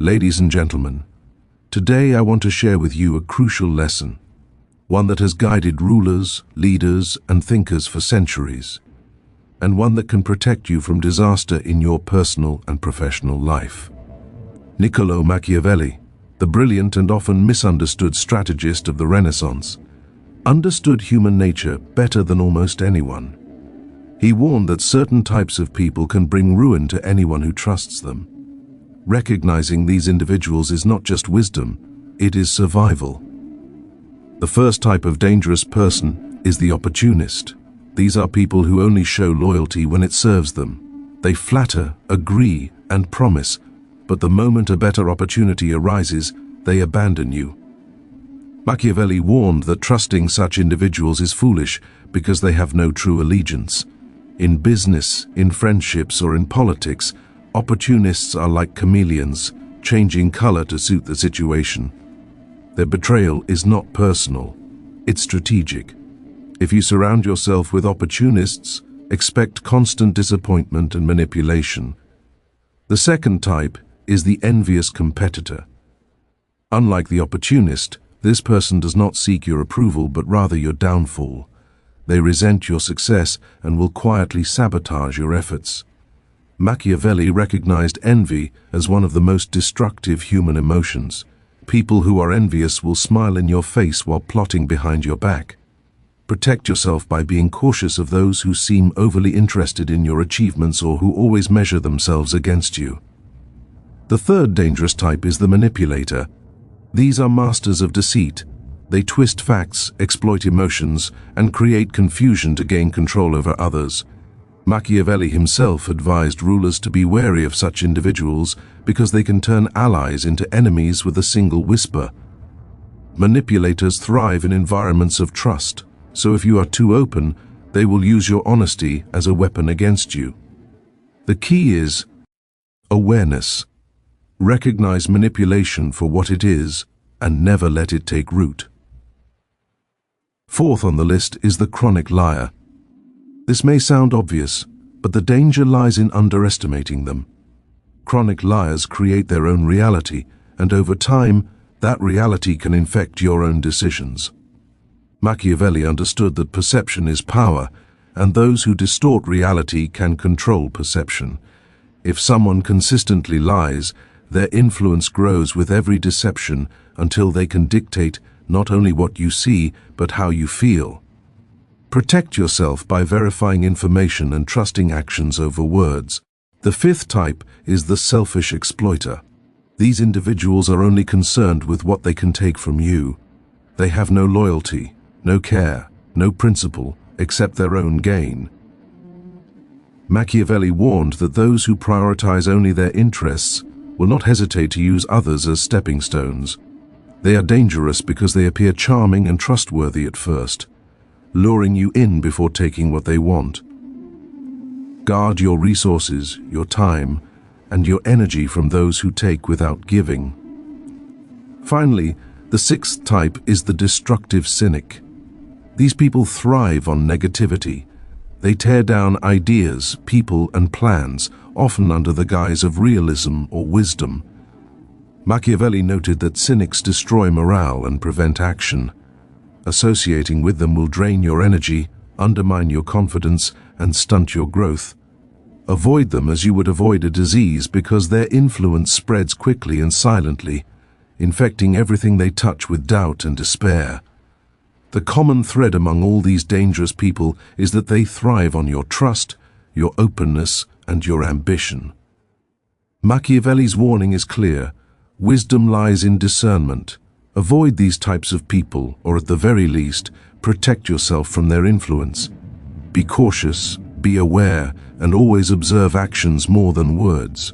Ladies and gentlemen, today I want to share with you a crucial lesson, one that has guided rulers, leaders, and thinkers for centuries, and one that can protect you from disaster in your personal and professional life. Niccolo Machiavelli, the brilliant and often misunderstood strategist of the Renaissance, understood human nature better than almost anyone. He warned that certain types of people can bring ruin to anyone who trusts them. Recognizing these individuals is not just wisdom, it is survival. The first type of dangerous person is the opportunist. These are people who only show loyalty when it serves them. They flatter, agree, and promise, but the moment a better opportunity arises, they abandon you. Machiavelli warned that trusting such individuals is foolish because they have no true allegiance. In business, in friendships, or in politics, opportunists are like chameleons, changing color to suit the situation. Their betrayal is not personal, it's strategic. If you surround yourself with opportunists, expect constant disappointment and manipulation. The second type is the envious competitor. Unlike the opportunist, this person does not seek your approval but rather your downfall. They resent your success and will quietly sabotage your efforts. Machiavelli recognized envy as one of the most destructive human emotions. People who are envious will smile in your face while plotting behind your back. Protect yourself by being cautious of those who seem overly interested in your achievements or who always measure themselves against you. The third dangerous type is the manipulator. These are masters of deceit. They twist facts, exploit emotions, and create confusion to gain control over others. Machiavelli himself advised rulers to be wary of such individuals because they can turn allies into enemies with a single whisper. Manipulators thrive in environments of trust, so if you are too open, they will use your honesty as a weapon against you. The key is awareness. Recognize manipulation for what it is and never let it take root. Fourth on the list is the chronic liar. This may sound obvious, but the danger lies in underestimating them. Chronic liars create their own reality, and over time, that reality can infect your own decisions. Machiavelli understood that perception is power, and those who distort reality can control perception. If someone consistently lies, their influence grows with every deception until they can dictate not only what you see, but how you feel. Protect yourself by verifying information and trusting actions over words. The fifth type is the selfish exploiter. These individuals are only concerned with what they can take from you. They have no loyalty, no care, no principle, except their own gain. Machiavelli warned that those who prioritize only their interests will not hesitate to use others as stepping stones. They are dangerous because they appear charming and trustworthy at first, luring you in before taking what they want. Guard your resources, your time, and your energy from those who take without giving. Finally, the sixth type is the destructive cynic. These people thrive on negativity. They tear down ideas, people, and plans, often under the guise of realism or wisdom. Machiavelli noted that cynics destroy morale and prevent action. Associating with them will drain your energy, undermine your confidence, and stunt your growth. Avoid them as you would avoid a disease because their influence spreads quickly and silently, infecting everything they touch with doubt and despair. The common thread among all these dangerous people is that they thrive on your trust, your openness, and your ambition. Machiavelli's warning is clear. Wisdom lies in discernment. Avoid these types of people, or at the very least, protect yourself from their influence. Be cautious, be aware, and always observe actions more than words.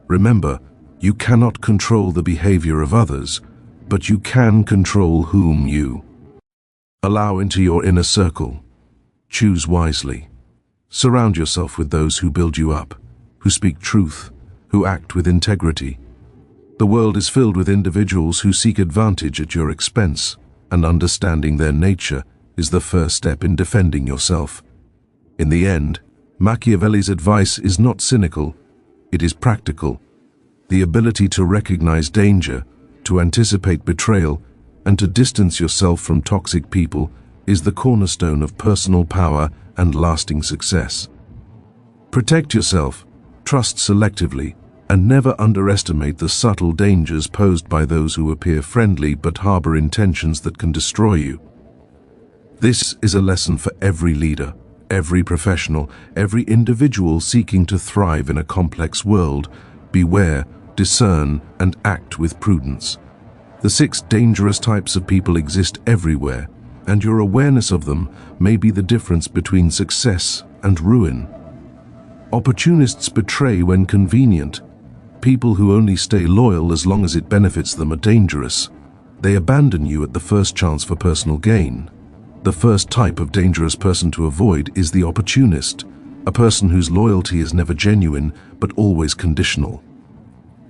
Remember, you cannot control the behavior of others, but you can control whom you allow into your inner circle. Choose wisely. Surround yourself with those who build you up, who speak truth, who act with integrity. The world is filled with individuals who seek advantage at your expense, and understanding their nature is the first step in defending yourself. In the end, Machiavelli's advice is not cynical, it is practical. The ability to recognize danger, to anticipate betrayal, and to distance yourself from toxic people is the cornerstone of personal power and lasting success. Protect yourself, trust selectively, and never underestimate the subtle dangers posed by those who appear friendly but harbor intentions that can destroy you. This is a lesson for every leader, every professional, every individual seeking to thrive in a complex world. Beware, discern, and act with prudence. The 6 dangerous types of people exist everywhere, and your awareness of them may be the difference between success and ruin. Opportunists betray when convenient. People who only stay loyal as long as it benefits them are dangerous. They abandon you at the first chance for personal gain. The first type of dangerous person to avoid is the opportunist, a person whose loyalty is never genuine but always conditional.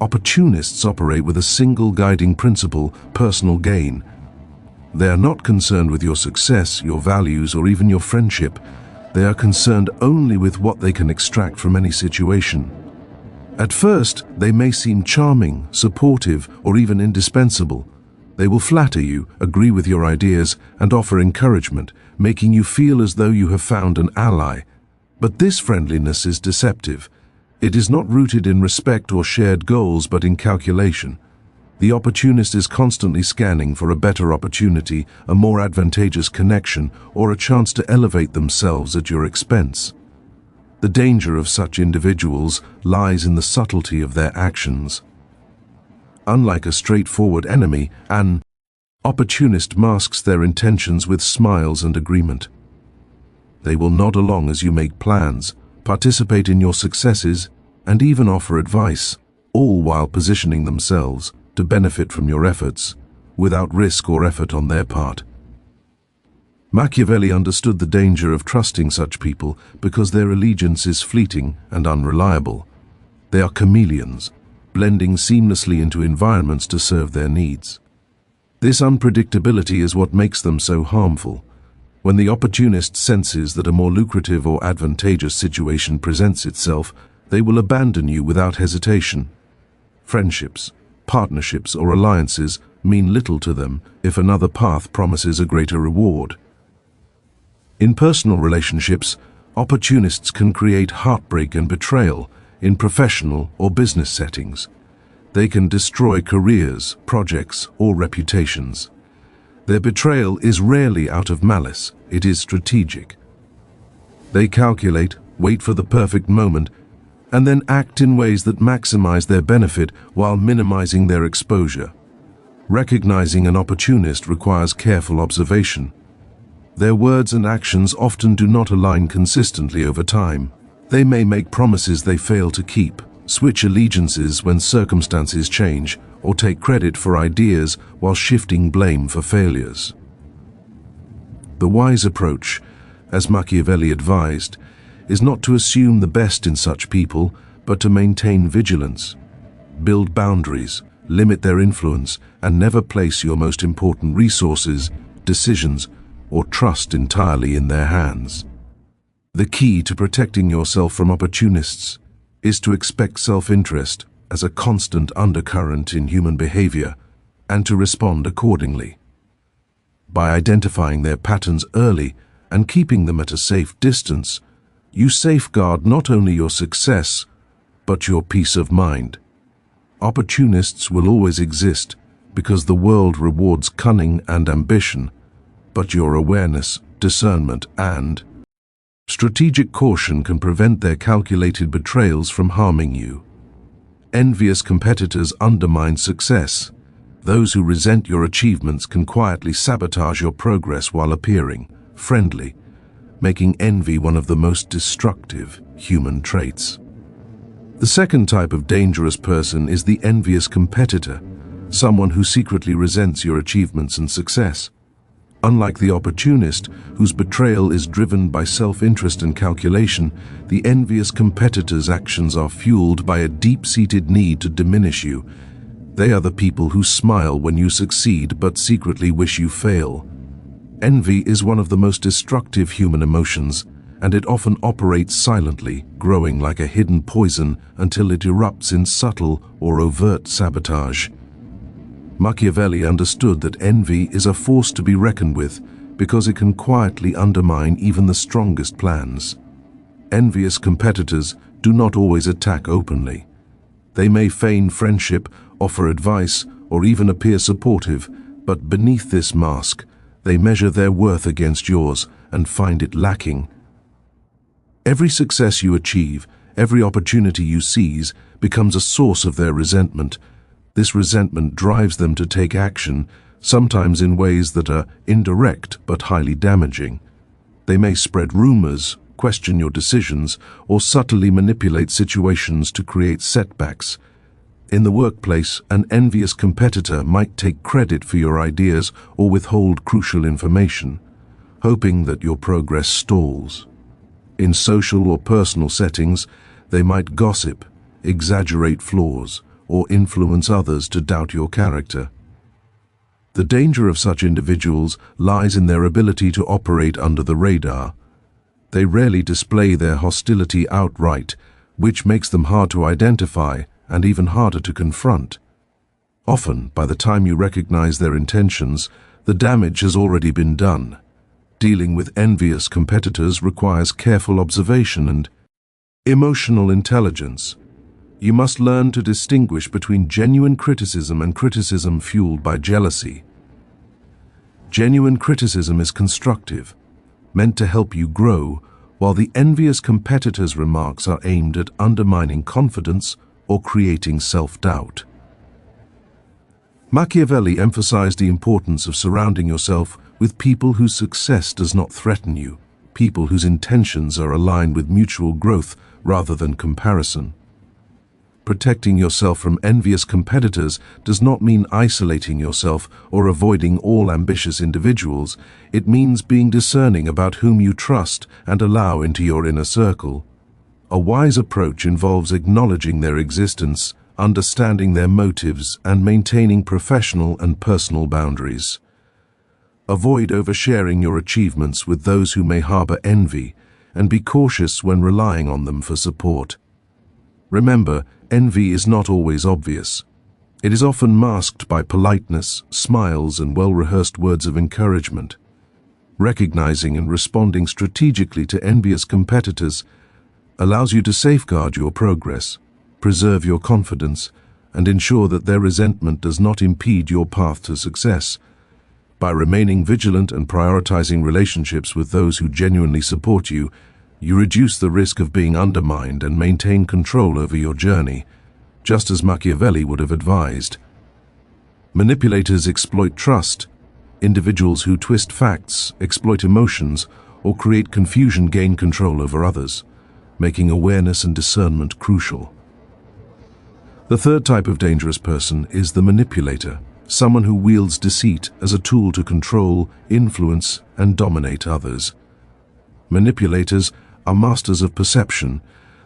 Opportunists operate with a single guiding principle: personal gain. They are not concerned with your success, your values, or even your friendship. They are concerned only with what they can extract from any situation. At first, they may seem charming, supportive, or even indispensable. They will flatter you, agree with your ideas, and offer encouragement, making you feel as though you have found an ally. But this friendliness is deceptive. It is not rooted in respect or shared goals, but in calculation. The opportunist is constantly scanning for a better opportunity, a more advantageous connection, or a chance to elevate themselves at your expense. The danger of such individuals lies in the subtlety of their actions. Unlike a straightforward enemy, an opportunist masks their intentions with smiles and agreement. They will nod along as you make plans, participate in your successes, and even offer advice, all while positioning themselves to benefit from your efforts, without risk or effort on their part. Machiavelli understood the danger of trusting such people because their allegiance is fleeting and unreliable. They are chameleons, blending seamlessly into environments to serve their needs. This unpredictability is what makes them so harmful. When the opportunist senses that a more lucrative or advantageous situation presents itself, they will abandon you without hesitation. Friendships, partnerships, or alliances mean little to them if another path promises a greater reward. In personal relationships, opportunists can create heartbreak and betrayal in professional or business settings. They can destroy careers, projects, or reputations. Their betrayal is rarely out of malice, it is strategic. They calculate, wait for the perfect moment, and then act in ways that maximize their benefit while minimizing their exposure. Recognizing an opportunist requires careful observation. Their words and actions often do not align consistently over time. They may make promises they fail to keep, switch allegiances when circumstances change, or take credit for ideas while shifting blame for failures. The wise approach, as Machiavelli advised, is not to assume the best in such people, but to maintain vigilance, build boundaries, limit their influence, and never place your most important resources, decisions, or trust entirely in their hands. The key to protecting yourself from opportunists is to expect self-interest as a constant undercurrent in human behavior and to respond accordingly. By identifying their patterns early and keeping them at a safe distance, you safeguard not only your success, but your peace of mind. Opportunists will always exist because the world rewards cunning and ambition, but your awareness, discernment, and strategic caution can prevent their calculated betrayals from harming you. Envious competitors undermine success. Those who resent your achievements can quietly sabotage your progress while appearing friendly, making envy one of the most destructive human traits. The second type of dangerous person is the envious competitor, someone who secretly resents your achievements and success. Unlike the opportunist, whose betrayal is driven by self-interest and calculation, the envious competitor's actions are fueled by a deep-seated need to diminish you. They are the people who smile when you succeed but secretly wish you fail. Envy is one of the most destructive human emotions, and it often operates silently, growing like a hidden poison until it erupts in subtle or overt sabotage. Machiavelli understood that envy is a force to be reckoned with because it can quietly undermine even the strongest plans. Envious competitors do not always attack openly. They may feign friendship, offer advice, or even appear supportive, but beneath this mask, they measure their worth against yours and find it lacking. Every success you achieve, every opportunity you seize, becomes a source of their resentment. This resentment drives them to take action, sometimes in ways that are indirect but highly damaging. They may spread rumors, question your decisions, or subtly manipulate situations to create setbacks. In the workplace, an envious competitor might take credit for your ideas or withhold crucial information, hoping that your progress stalls. In social or personal settings, they might gossip, exaggerate flaws, or influence others to doubt your character. The danger of such individuals lies in their ability to operate under the radar. They rarely display their hostility outright, which makes them hard to identify and even harder to confront. Often, by the time you recognize their intentions, the damage has already been done. Dealing with envious competitors requires careful observation and emotional intelligence. You must learn to distinguish between genuine criticism and criticism fueled by jealousy. Genuine criticism is constructive, meant to help you grow, while the envious competitor's remarks are aimed at undermining confidence or creating self-doubt. Machiavelli emphasized the importance of surrounding yourself with people whose success does not threaten you, people whose intentions are aligned with mutual growth rather than comparison. Protecting yourself from envious competitors does not mean isolating yourself or avoiding all ambitious individuals. It means being discerning about whom you trust and allow into your inner circle. A wise approach involves acknowledging their existence, understanding their motives, and maintaining professional and personal boundaries. Avoid oversharing your achievements with those who may harbor envy, and be cautious when relying on them for support. Remember, envy is not always obvious. It is often masked by politeness, smiles, and well-rehearsed words of encouragement. Recognizing and responding strategically to envious competitors allows you to safeguard your progress, preserve your confidence, and ensure that their resentment does not impede your path to success. By remaining vigilant and prioritizing relationships with those who genuinely support you, you reduce the risk of being undermined and maintain control over your journey, just as Machiavelli would have advised. Manipulators exploit trust. Individuals who twist facts, exploit emotions, or create confusion gain control over others, making awareness and discernment crucial. The third type of dangerous person is the manipulator, someone who wields deceit as a tool to control, influence, and dominate others. Manipulators are masters of perception.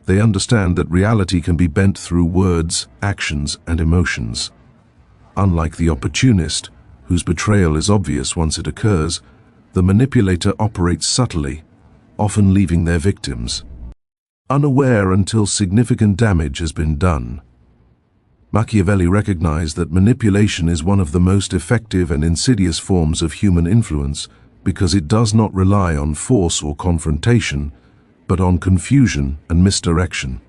They understand that reality can be bent through words, actions, and emotions. Unlike the opportunist, whose betrayal is obvious once it occurs, the manipulator operates subtly, often leaving their victims unaware until significant damage has been done. Machiavelli recognized that manipulation is one of the most effective and insidious forms of human influence because it does not rely on force or confrontation, but on confusion and misdirection.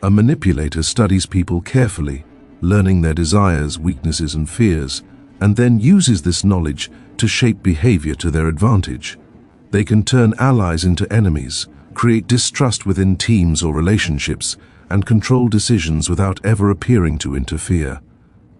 A manipulator studies people carefully, learning their desires, weaknesses, and fears, and then uses this knowledge to shape behavior to their advantage. They can turn allies into enemies, create distrust within teams or relationships, and control decisions without ever appearing to interfere.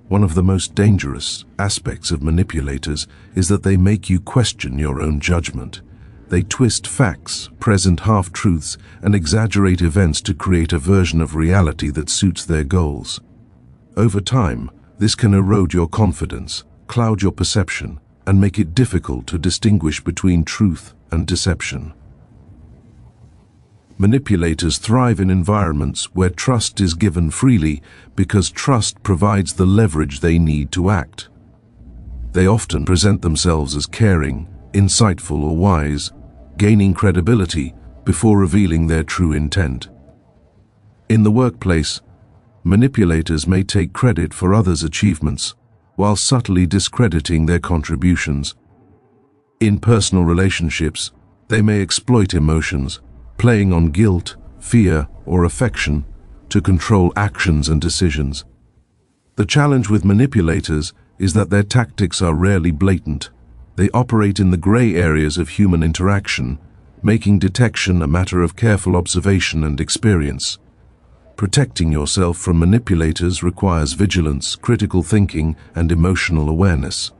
One of the most dangerous aspects of manipulators is that they make you question your own judgment. They twist facts, present half-truths, and exaggerate events to create a version of reality that suits their goals. Over time, this can erode your confidence, cloud your perception, and make it difficult to distinguish between truth and deception. Manipulators thrive in environments where trust is given freely because trust provides the leverage they need to act. They often present themselves as caring, insightful, or wise, gaining credibility before revealing their true intent. In the workplace, manipulators may take credit for others' achievements while subtly discrediting their contributions. In personal relationships, they may exploit emotions, playing on guilt, fear, or affection to control actions and decisions. The challenge with manipulators is that their tactics are rarely blatant. They operate in the gray areas of human interaction, making detection a matter of careful observation and experience. Protecting yourself from manipulators requires vigilance, critical thinking, and emotional awareness.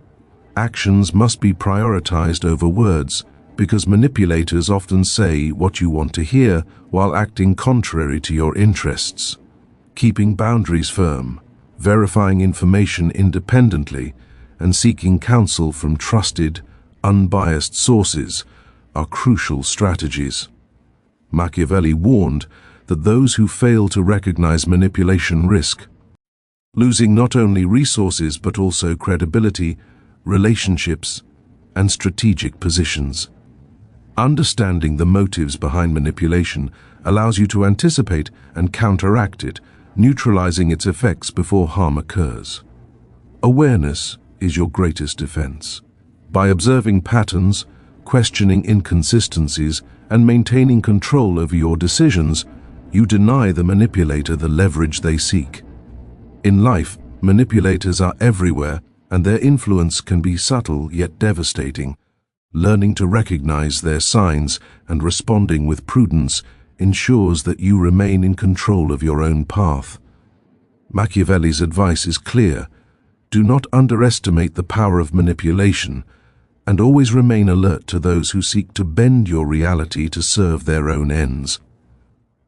Actions must be prioritized over words, because manipulators often say what you want to hear while acting contrary to your interests. Keeping boundaries firm, verifying information independently, and seeking counsel from trusted, unbiased sources are crucial strategies. Machiavelli warned that those who fail to recognize manipulation risk losing not only resources but also credibility, relationships, and strategic positions. Understanding the motives behind manipulation allows you to anticipate and counteract it, neutralizing its effects before harm occurs. Awareness is your greatest defense. By observing patterns, questioning inconsistencies, and maintaining control over your decisions, you deny the manipulator the leverage they seek. In life, manipulators are everywhere, and their influence can be subtle yet devastating. Learning to recognize their signs and responding with prudence ensures that you remain in control of your own path. Machiavelli's advice is clear: do not underestimate the power of manipulation, and always remain alert to those who seek to bend your reality to serve their own ends.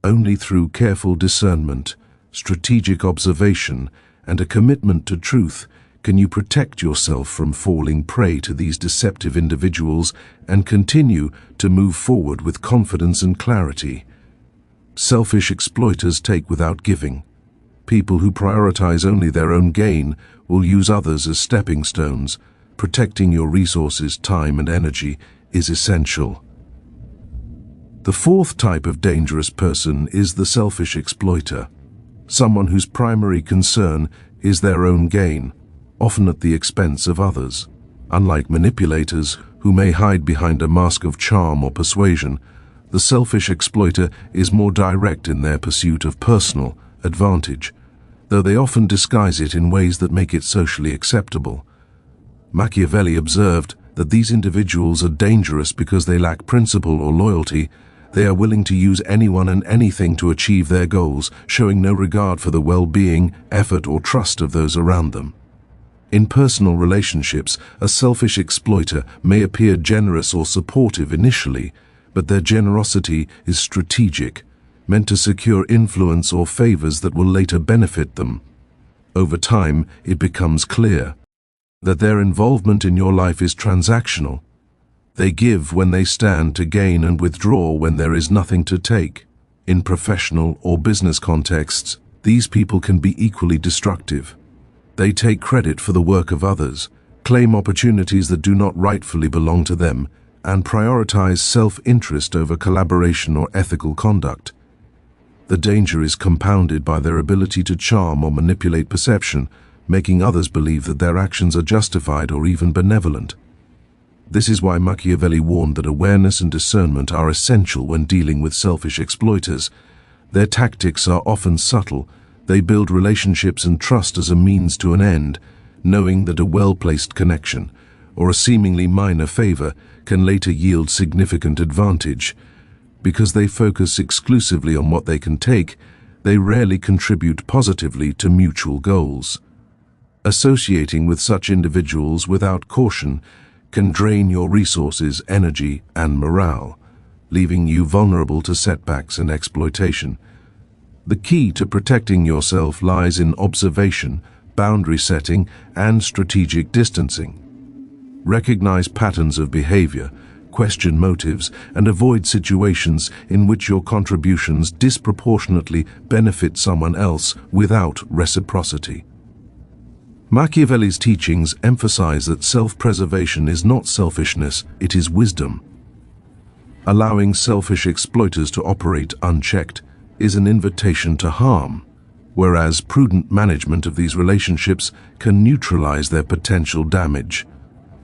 Only through careful discernment, strategic observation, and a commitment to truth can you protect yourself from falling prey to these deceptive individuals and continue to move forward with confidence and clarity. Selfish exploiters take without giving. People who prioritize only their own gain will use others as stepping stones. Protecting your resources, time, and energy is essential. The fourth type of dangerous person is the selfish exploiter, someone whose primary concern is their own gain, often at the expense of others. Unlike manipulators, who may hide behind a mask of charm or persuasion, the selfish exploiter is more direct in their pursuit of personal advantage, though they often disguise it in ways that make it socially acceptable. Machiavelli observed that these individuals are dangerous because they lack principle or loyalty. They are willing to use anyone and anything to achieve their goals, showing no regard for the well-being, effort, or trust of those around them. In personal relationships, a selfish exploiter may appear generous or supportive initially, but their generosity is strategic, meant to secure influence or favors that will later benefit them. Over time, it becomes clear that their involvement in your life is transactional. They give when they stand to gain and withdraw when there is nothing to take. In professional or business contexts, these people can be equally destructive. They take credit for the work of others, claim opportunities that do not rightfully belong to them, and prioritize self-interest over collaboration or ethical conduct. The danger is compounded by their ability to charm or manipulate perception, making others believe that their actions are justified or even benevolent. This is why Machiavelli warned that awareness and discernment are essential when dealing with selfish exploiters. Their tactics are often subtle. They build relationships and trust as a means to an end, knowing that a well-placed connection or a seemingly minor favor can later yield significant advantage. Because they focus exclusively on what they can take, they rarely contribute positively to mutual goals. Associating with such individuals without caution can drain your resources, energy, and morale, leaving you vulnerable to setbacks and exploitation. The key to protecting yourself lies in observation, boundary setting, and strategic distancing. Recognize patterns of behavior, question motives, and avoid situations in which your contributions disproportionately benefit someone else without reciprocity. Machiavelli's teachings emphasize that self-preservation is not selfishness, it is wisdom. Allowing selfish exploiters to operate unchecked is an invitation to harm, whereas prudent management of these relationships can neutralize their potential damage.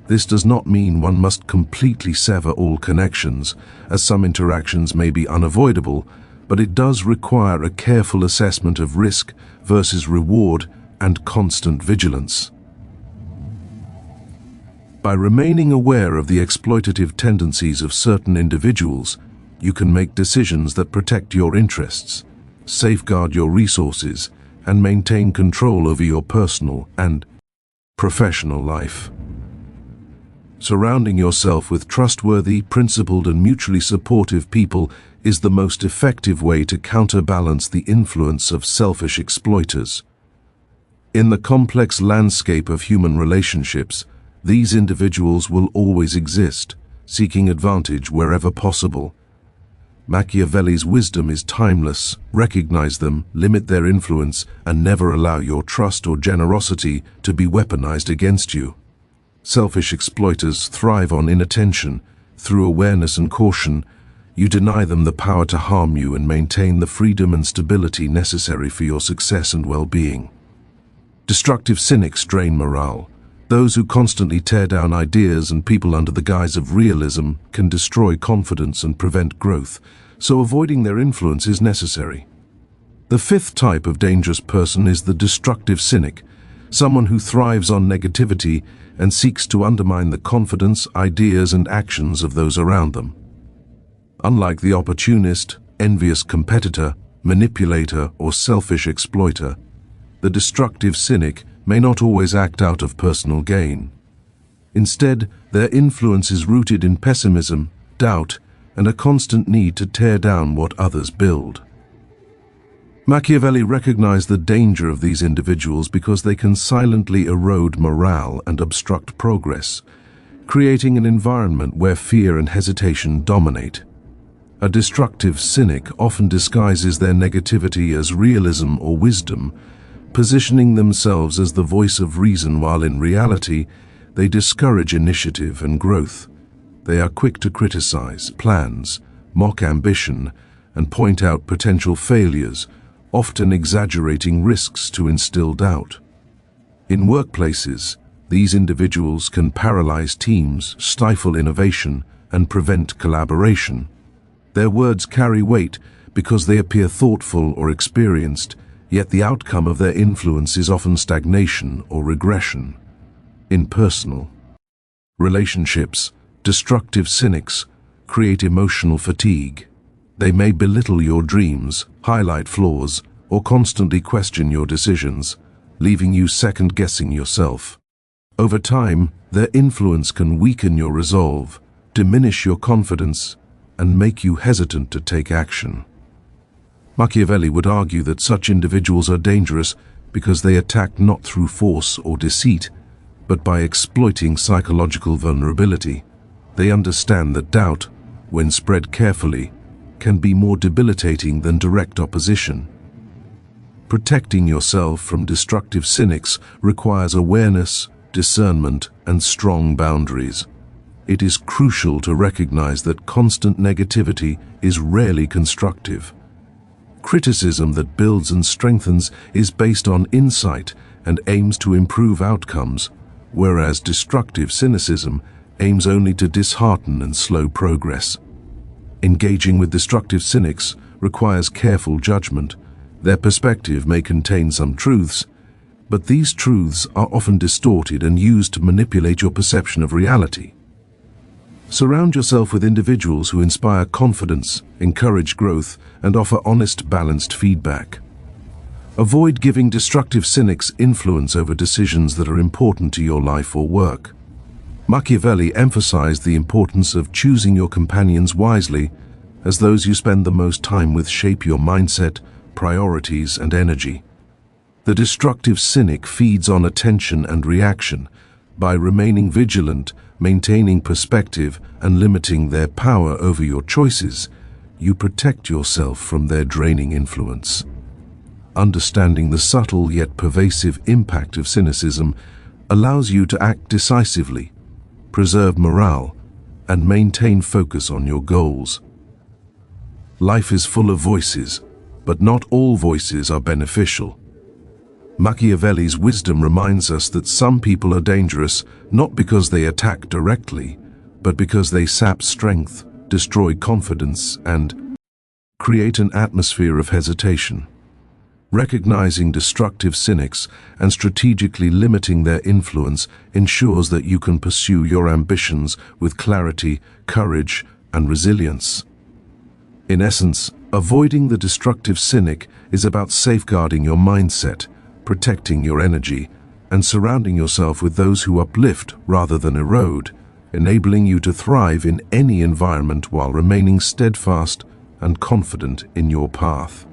This does not mean one must completely sever all connections, as some interactions may be unavoidable, but it does require a careful assessment of risk versus reward and constant vigilance. By remaining aware of the exploitative tendencies of certain individuals, you can make decisions that protect your interests, safeguard your resources, and maintain control over your personal and professional life. Surrounding yourself with trustworthy, principled, and mutually supportive people is the most effective way to counterbalance the influence of selfish exploiters. In the complex landscape of human relationships, these individuals will always exist, seeking advantage wherever possible. Machiavelli's wisdom is timeless. Recognize them, limit their influence, and never allow your trust or generosity to be weaponized against you. Selfish exploiters thrive on inattention. Through awareness and caution, you deny them the power to harm you and maintain the freedom and stability necessary for your success and well-being. Destructive cynics drain morale. Those who constantly tear down ideas and people under the guise of realism can destroy confidence and prevent growth, so avoiding their influence is necessary. The fifth type of dangerous person is the destructive cynic, someone who thrives on negativity and seeks to undermine the confidence, ideas, and actions of those around them. Unlike the opportunist, envious competitor, manipulator, or selfish exploiter, the destructive cynic may not always act out of personal gain. Instead, their influence is rooted in pessimism, doubt, and a constant need to tear down what others build. Machiavelli recognized the danger of these individuals because they can silently erode morale and obstruct progress, creating an environment where fear and hesitation dominate. A destructive cynic often disguises their negativity as realism or wisdom, positioning themselves as the voice of reason while in reality, they discourage initiative and growth. They are quick to criticize plans, mock ambition, and point out potential failures, often exaggerating risks to instill doubt. In workplaces, these individuals can paralyze teams, stifle innovation, and prevent collaboration. Their words carry weight because they appear thoughtful or experienced, yet the outcome of their influence is often stagnation or regression. In personal relationships, destructive cynics create emotional fatigue. They may belittle your dreams, highlight flaws, or constantly question your decisions, leaving you second-guessing yourself. Over time, their influence can weaken your resolve, diminish your confidence, and make you hesitant to take action. Machiavelli would argue that such individuals are dangerous because they attack not through force or deceit, but by exploiting psychological vulnerability. They understand that doubt, when spread carefully, can be more debilitating than direct opposition. Protecting yourself from destructive cynics requires awareness, discernment, and strong boundaries. It is crucial to recognize that constant negativity is rarely constructive. Criticism that builds and strengthens is based on insight and aims to improve outcomes, whereas destructive cynicism aims only to dishearten and slow progress. Engaging with destructive cynics requires careful judgment. Their perspective may contain some truths, but these truths are often distorted and used to manipulate your perception of reality. Surround yourself with individuals who inspire confidence, encourage growth, and offer honest, balanced feedback. Avoid giving destructive cynics influence over decisions that are important to your life or work. Machiavelli emphasized the importance of choosing your companions wisely, as those you spend the most time with shape your mindset, priorities, and energy. The destructive cynic feeds on attention and reaction. By remaining vigilant, maintaining perspective, and limiting their power over your choices, you protect yourself from their draining influence. Understanding the subtle yet pervasive impact of cynicism allows you to act decisively, preserve morale, and maintain focus on your goals. Life is full of voices, but not all voices are beneficial. Machiavelli's wisdom reminds us that some people are dangerous not because they attack directly, but because they sap strength, destroy confidence, and create an atmosphere of hesitation. Recognizing destructive cynics and strategically limiting their influence ensures that you can pursue your ambitions with clarity, courage, and resilience. In essence, avoiding the destructive cynic is about safeguarding your mindset, protecting your energy, and surrounding yourself with those who uplift rather than erode, enabling you to thrive in any environment while remaining steadfast and confident in your path.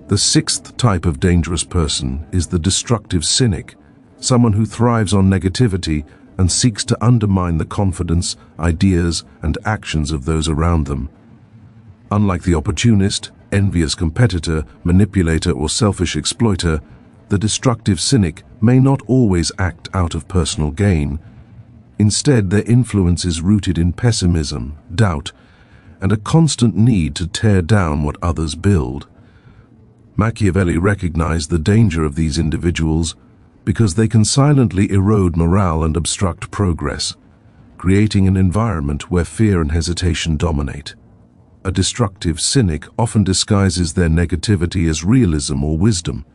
The sixth type of dangerous person is the destructive cynic, someone who thrives on negativity and seeks to undermine the confidence, ideas, and actions of those around them. Unlike the opportunist, envious competitor, manipulator, or selfish exploiter, the destructive cynic may not always act out of personal gain. Instead, their influence is rooted in pessimism, doubt, and a constant need to tear down what others build. Machiavelli recognized the danger of these individuals because they can silently erode morale and obstruct progress, creating an environment where fear and hesitation dominate. A destructive cynic often disguises their negativity as realism or wisdom,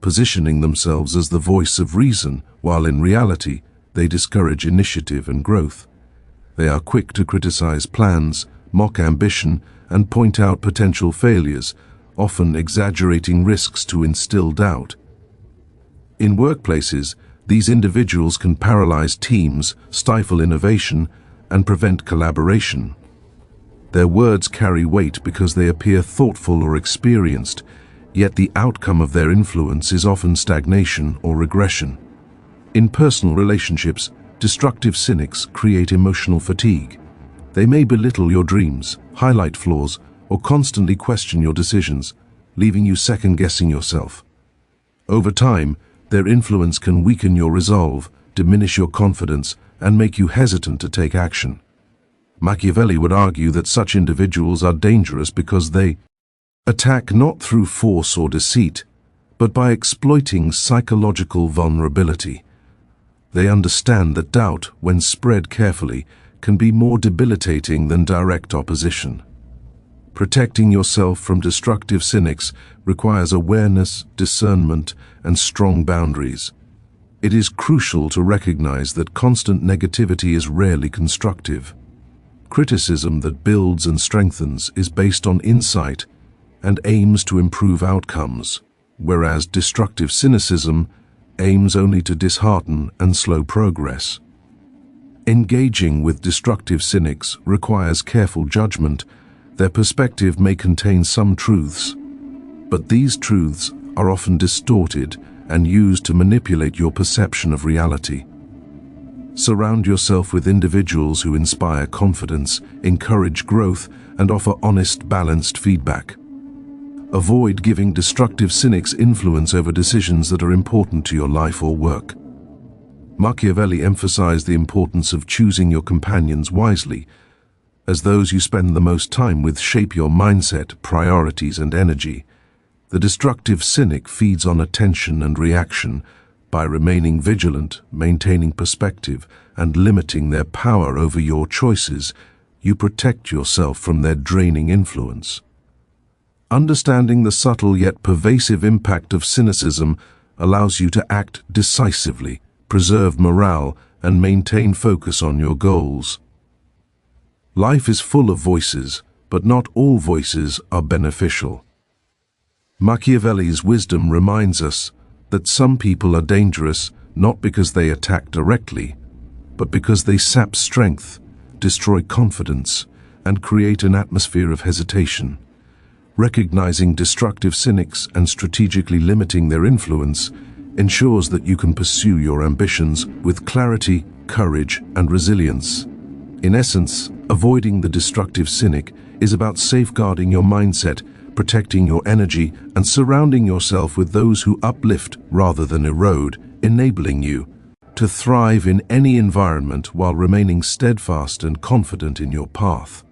positioning themselves as the voice of reason, while in reality, they discourage initiative and growth. They are quick to criticize plans, mock ambition, and point out potential failures, often exaggerating risks to instill doubt. In workplaces, these individuals can paralyze teams, stifle innovation, and prevent collaboration. Their words carry weight because they appear thoughtful or experienced, yet the outcome of their influence is often stagnation or regression. In personal relationships, destructive cynics create emotional fatigue. They may belittle your dreams, highlight flaws, or constantly question your decisions, leaving you second-guessing yourself. Over time, their influence can weaken your resolve, diminish your confidence, and make you hesitant to take action. Machiavelli would argue that such individuals are dangerous because they attack not through force or deceit, but by exploiting psychological vulnerability. They understand that doubt, when spread carefully, can be more debilitating than direct opposition. Protecting yourself from destructive cynics requires awareness, discernment, and strong boundaries. It is crucial to recognize that constant negativity is rarely constructive. Criticism that builds and strengthens is based on insight and aims to improve outcomes, whereas destructive cynicism aims only to dishearten and slow progress. Engaging with destructive cynics requires careful judgment. Their perspective may contain some truths, but these truths are often distorted and used to manipulate your perception of reality. Surround yourself with individuals who inspire confidence, encourage growth, and offer honest, balanced feedback. Avoid giving destructive cynics influence over decisions that are important to your life or work. Machiavelli emphasized the importance of choosing your companions wisely, as those you spend the most time with shape your mindset, priorities, and energy. The destructive cynic feeds on attention and reaction. By remaining vigilant, maintaining perspective, and limiting their power over your choices, you protect yourself from their draining influence. Understanding the subtle yet pervasive impact of cynicism allows you to act decisively, preserve morale, and maintain focus on your goals. Life is full of voices, but not all voices are beneficial. Machiavelli's wisdom reminds us that some people are dangerous not because they attack directly, but because they sap strength, destroy confidence, and create an atmosphere of hesitation. Recognizing destructive cynics and strategically limiting their influence ensures that you can pursue your ambitions with clarity, courage, and resilience. In essence, avoiding the destructive cynic is about safeguarding your mindset, protecting your energy, and surrounding yourself with those who uplift rather than erode, enabling you to thrive in any environment while remaining steadfast and confident in your path.